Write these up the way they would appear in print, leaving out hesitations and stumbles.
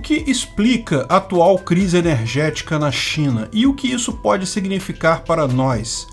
que explica a atual crise energética na China e o que isso pode significar para nós?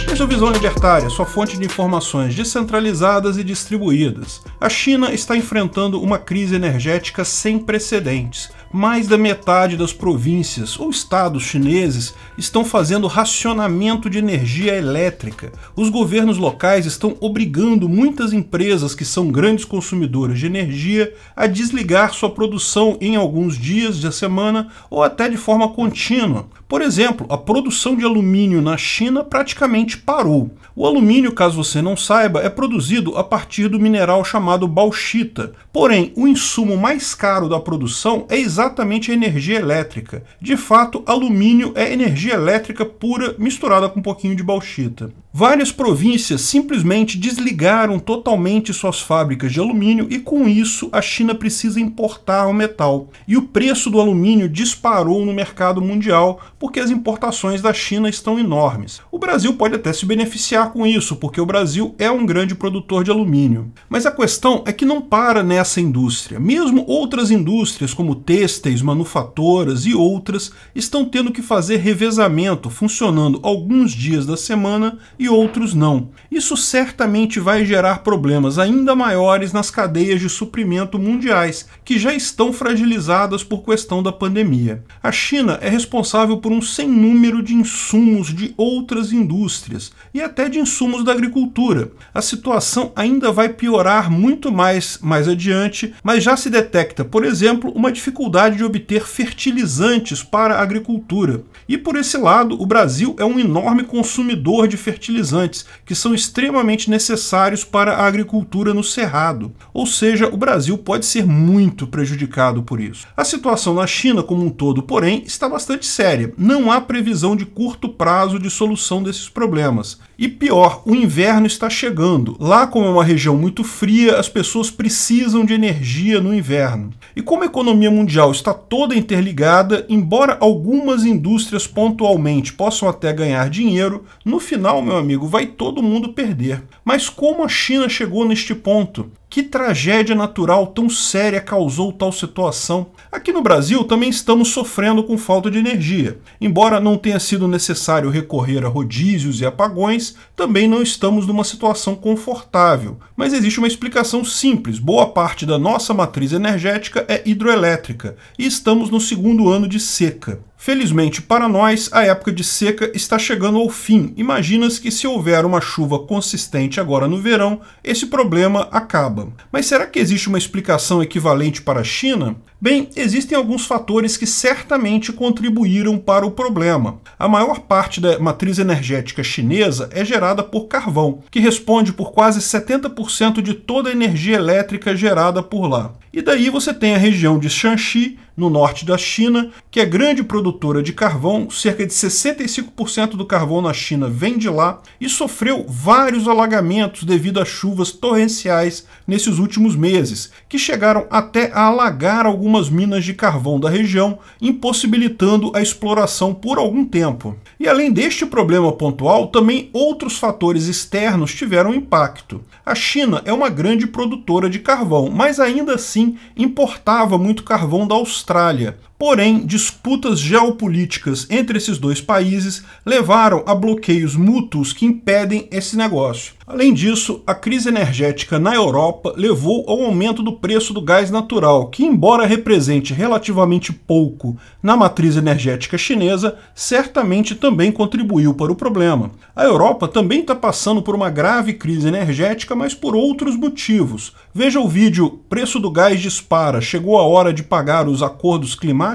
Essa é a Visão Libertária, sua fonte de informações descentralizadas e distribuídas. A China está enfrentando uma crise energética sem precedentes. Mais da metade das províncias ou estados chineses estão fazendo racionamento de energia elétrica. Os governos locais estão obrigando muitas empresas que são grandes consumidoras de energia a desligar sua produção em alguns dias da semana ou até de forma contínua. Por exemplo, a produção de alumínio na China praticamente parou. O alumínio, caso você não saiba, é produzido a partir do mineral chamado bauxita. Porém, o insumo mais caro da produção é exatamente a energia elétrica. De fato, alumínio é energia elétrica pura misturada com um pouquinho de bauxita. Várias províncias simplesmente desligaram totalmente suas fábricas de alumínio e com isso a China precisa importar o metal. E o preço do alumínio disparou no mercado mundial porque as importações da China estão enormes. O Brasil pode até se beneficiar com isso, porque o Brasil é um grande produtor de alumínio. Mas a questão é que não para nessa indústria. Mesmo outras indústrias como têxteis, manufatoras e outras estão tendo que fazer revezamento, funcionando alguns dias da semana e outros não. Isso certamente vai gerar problemas ainda maiores nas cadeias de suprimento mundiais, que já estão fragilizadas por questão da pandemia. A China é responsável por um sem número de insumos de outras indústrias e até de insumos da agricultura. A situação ainda vai piorar muito mais adiante, mas já se detecta, por exemplo, uma dificuldade de obter fertilizantes para a agricultura. E por esse lado, o Brasil é um enorme consumidor de fertilizantes, que são extremamente necessários para a agricultura no Cerrado. Ou seja, o Brasil pode ser muito prejudicado por isso. A situação na China como um todo, porém, está bastante séria. Não há previsão de curto prazo de solução desses problemas. E pior, o inverno está chegando. Lá, como é uma região muito fria, as pessoas precisam de energia no inverno. E como a economia mundial está toda interligada, embora algumas indústrias pontualmente possam até ganhar dinheiro, no final, meu amigo, vai todo mundo perder. Mas como a China chegou neste ponto? Que tragédia natural tão séria causou tal situação? Aqui no Brasil também estamos sofrendo com falta de energia. Embora não tenha sido necessário recorrer a rodízios e apagões, também não estamos numa situação confortável. Mas existe uma explicação simples. Boa parte da nossa matriz energética é hidroelétrica e estamos no segundo ano de seca. Felizmente para nós, a época de seca está chegando ao fim. Imagina-se que se houver uma chuva consistente agora no verão, esse problema acaba. Mas será que existe uma explicação equivalente para a China? Bem, existem alguns fatores que certamente contribuíram para o problema. A maior parte da matriz energética chinesa é gerada por carvão, que responde por quase 70% de toda a energia elétrica gerada por lá. E daí você tem a região de Shanxi, no norte da China, que é grande produtora de carvão, cerca de 65% do carvão na China vem de lá, e sofreu vários alagamentos devido a chuvas torrenciais nesses últimos meses, que chegaram até a alagar algumas minas de carvão da região, impossibilitando a exploração por algum tempo. E além deste problema pontual, também outros fatores externos tiveram impacto. A China é uma grande produtora de carvão, mas ainda assim importava muito carvão da Austrália. Porém, disputas geopolíticas entre esses dois países levaram a bloqueios mútuos que impedem esse negócio. Além disso, a crise energética na Europa levou ao aumento do preço do gás natural, que, embora represente relativamente pouco na matriz energética chinesa, certamente também contribuiu para o problema. A Europa também está passando por uma grave crise energética, mas por outros motivos. Veja o vídeo Preço do Gás Dispara, chegou a hora de pagar os acordos climáticos?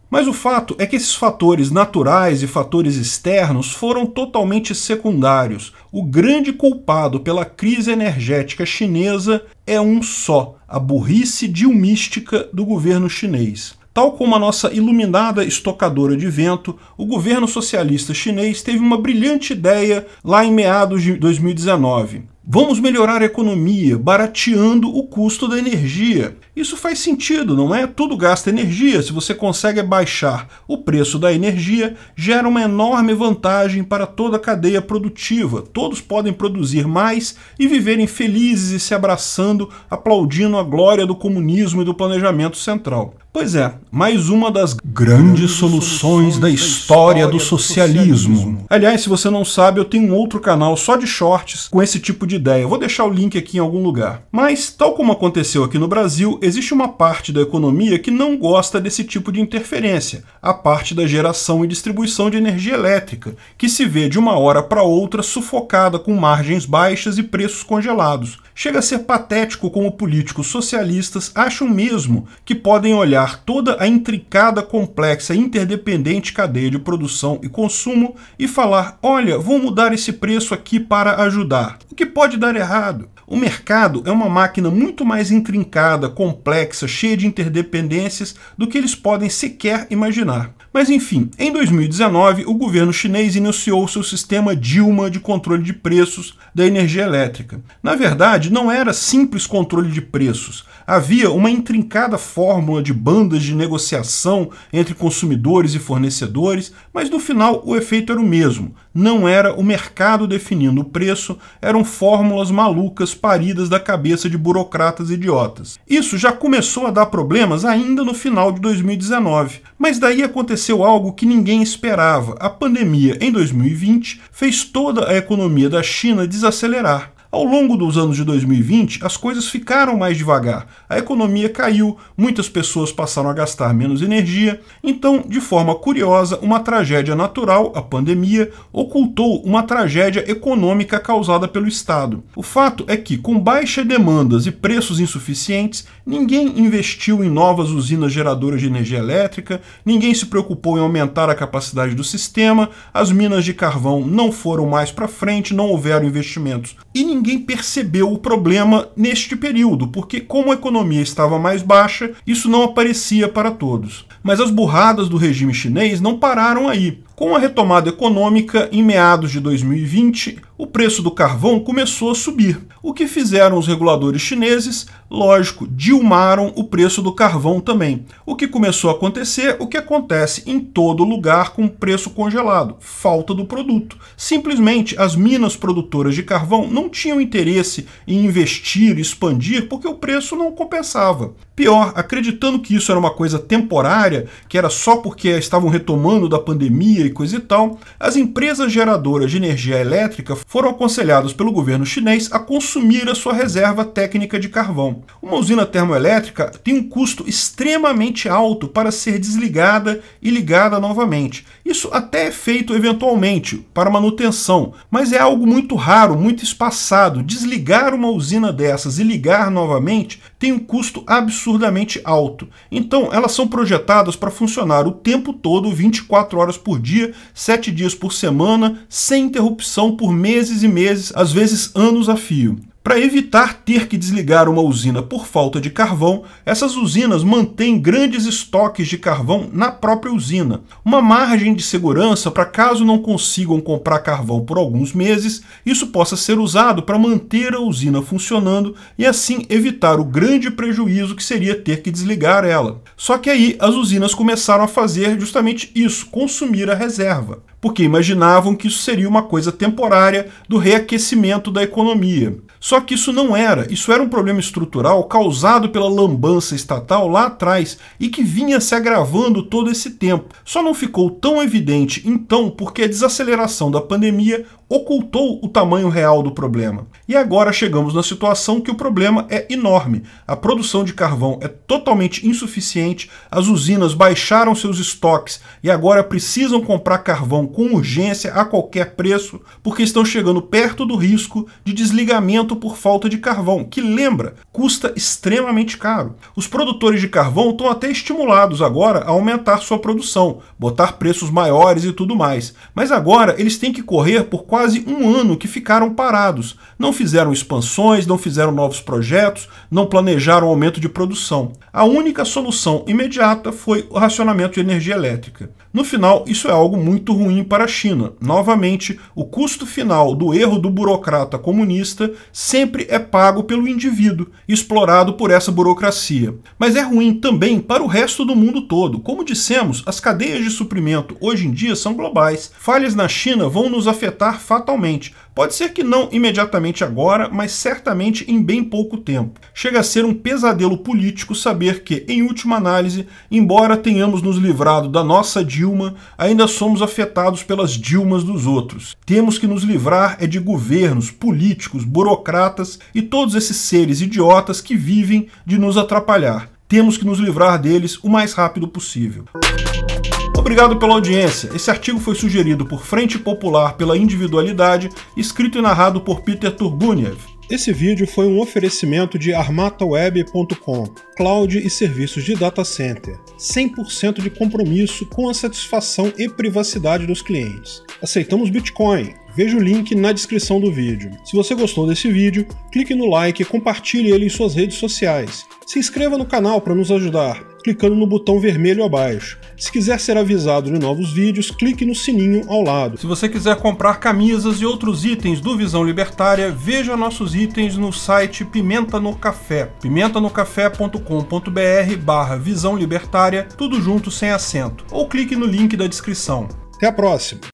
Mas o fato é que esses fatores naturais e fatores externos foram totalmente secundários. O grande culpado pela crise energética chinesa é um só: a burrice dilmística do governo chinês. Tal como a nossa iluminada estocadora de vento, o governo socialista chinês teve uma brilhante ideia lá em meados de 2019. Vamos melhorar a economia, barateando o custo da energia. Isso faz sentido, não é? Tudo gasta energia. Se você consegue baixar o preço da energia, gera uma enorme vantagem para toda a cadeia produtiva. Todos podem produzir mais e viverem felizes e se abraçando, aplaudindo a glória do comunismo e do planejamento central. Pois é, mais uma das grandes soluções da história do socialismo. Aliás, se você não sabe, eu tenho um outro canal só de shorts com esse tipo de ideia. Eu vou deixar o link aqui em algum lugar. Mas, tal como aconteceu aqui no Brasil, existe uma parte da economia que não gosta desse tipo de interferência, a parte da geração e distribuição de energia elétrica, que se vê de uma hora para outra sufocada com margens baixas e preços congelados. Chega a ser patético como políticos socialistas acham mesmo que podem olhar toda a intricada, complexa e interdependente cadeia de produção e consumo e falar: olha, vou mudar esse preço aqui para ajudar. O que pode dar errado? O mercado é uma máquina muito mais intrincada, complexa, cheia de interdependências do que eles podem sequer imaginar. Mas enfim, em 2019, o governo chinês iniciou seu sistema Dilma de controle de preços da energia elétrica. Na verdade, não era simples controle de preços. Havia uma intrincada fórmula de bandas de negociação entre consumidores e fornecedores, mas no final o efeito era o mesmo. Não era o mercado definindo o preço, eram fórmulas malucas paridas da cabeça de burocratas idiotas. Isso já começou a dar problemas ainda no final de 2019, mas daí aconteceu algo que ninguém esperava. A pandemia em 2020 fez toda a economia da China desacelerar. Ao longo dos anos de 2020, as coisas ficaram mais devagar, a economia caiu, muitas pessoas passaram a gastar menos energia, então, de forma curiosa, uma tragédia natural, a pandemia, ocultou uma tragédia econômica causada pelo Estado. O fato é que, com baixas demandas e preços insuficientes, ninguém investiu em novas usinas geradoras de energia elétrica, ninguém se preocupou em aumentar a capacidade do sistema, as minas de carvão não foram mais para frente, não houveram investimentos e ninguém percebeu o problema neste período, porque como a economia estava mais baixa, isso não aparecia para todos. Mas as burradas do regime chinês não pararam aí. Com a retomada econômica, em meados de 2020, o preço do carvão começou a subir. O que fizeram os reguladores chineses? Lógico, dilmaram o preço do carvão também. O que começou a acontecer? O que acontece em todo lugar com preço congelado? Falta do produto. Simplesmente as minas produtoras de carvão não tinham interesse em investir e expandir porque o preço não compensava. Pior, acreditando que isso era uma coisa temporária, que era só porque estavam retomando da pandemia e coisa e tal, as empresas geradoras de energia elétrica foram aconselhadas pelo governo chinês a consumir a sua reserva técnica de carvão. Uma usina termoelétrica tem um custo extremamente alto para ser desligada e ligada novamente. Isso até é feito eventualmente para manutenção, mas é algo muito raro, muito espaçado. Desligar uma usina dessas e ligar novamente tem um custo absurdamente alto. Então, elas são projetadas para funcionar o tempo todo, 24 horas por dia, 7 dias por semana, sem interrupção por meses e meses, às vezes anos a fio. Para evitar ter que desligar uma usina por falta de carvão, essas usinas mantêm grandes estoques de carvão na própria usina. Uma margem de segurança para caso não consigam comprar carvão por alguns meses, isso possa ser usado para manter a usina funcionando e assim evitar o grande prejuízo que seria ter que desligar ela. Só que aí as usinas começaram a fazer justamente isso, consumir a reserva, porque imaginavam que isso seria uma coisa temporária do reaquecimento da economia. Só que isso não era, isso era um problema estrutural causado pela lambança estatal lá atrás e que vinha se agravando todo esse tempo. Só não ficou tão evidente então porque a desaceleração da pandemia ocultou o tamanho real do problema. E agora chegamos na situação que o problema é enorme. A produção de carvão é totalmente insuficiente, as usinas baixaram seus estoques e agora precisam comprar carvão com urgência a qualquer preço, porque estão chegando perto do risco de desligamento por falta de carvão, que lembra, custa extremamente caro. Os produtores de carvão estão até estimulados agora a aumentar sua produção, botar preços maiores e tudo mais, mas agora eles têm que correr por quase um ano que ficaram parados. Não fizeram expansões, não fizeram novos projetos, não planejaram aumento de produção. A única solução imediata foi o racionamento de energia elétrica. No final, isso é algo muito ruim para a China. Novamente, o custo final do erro do burocrata comunista sempre é pago pelo indivíduo, explorado por essa burocracia. Mas é ruim também para o resto do mundo todo. Como dissemos, as cadeias de suprimento hoje em dia são globais. Falhas na China vão nos afetar fatalmente. Pode ser que não imediatamente agora, mas certamente em bem pouco tempo. Chega a ser um pesadelo político saber que, em última análise, embora tenhamos nos livrado da nossa Dilma, ainda somos afetados pelas Dilmas dos outros. Temos que nos livrar de governos, políticos, burocratas e todos esses seres idiotas que vivem de nos atrapalhar. Temos que nos livrar deles o mais rápido possível. Obrigado pela audiência. Esse artigo foi sugerido por Frente Popular pela Individualidade, escrito e narrado por Peter Turguniev. Esse vídeo foi um oferecimento de armataweb.com, cloud e serviços de data center. 100% de compromisso com a satisfação e privacidade dos clientes. Aceitamos Bitcoin. Veja o link na descrição do vídeo. Se você gostou desse vídeo, clique no like e compartilhe ele em suas redes sociais. Se inscreva no canal para nos ajudar, clicando no botão vermelho abaixo. Se quiser ser avisado de novos vídeos, clique no sininho ao lado. Se você quiser comprar camisas e outros itens do Visão Libertária, veja nossos itens no site Pimenta no Café, pimentanocafé.com.br/Visão Libertária, tudo junto sem acento, ou clique no link da descrição. Até a próxima!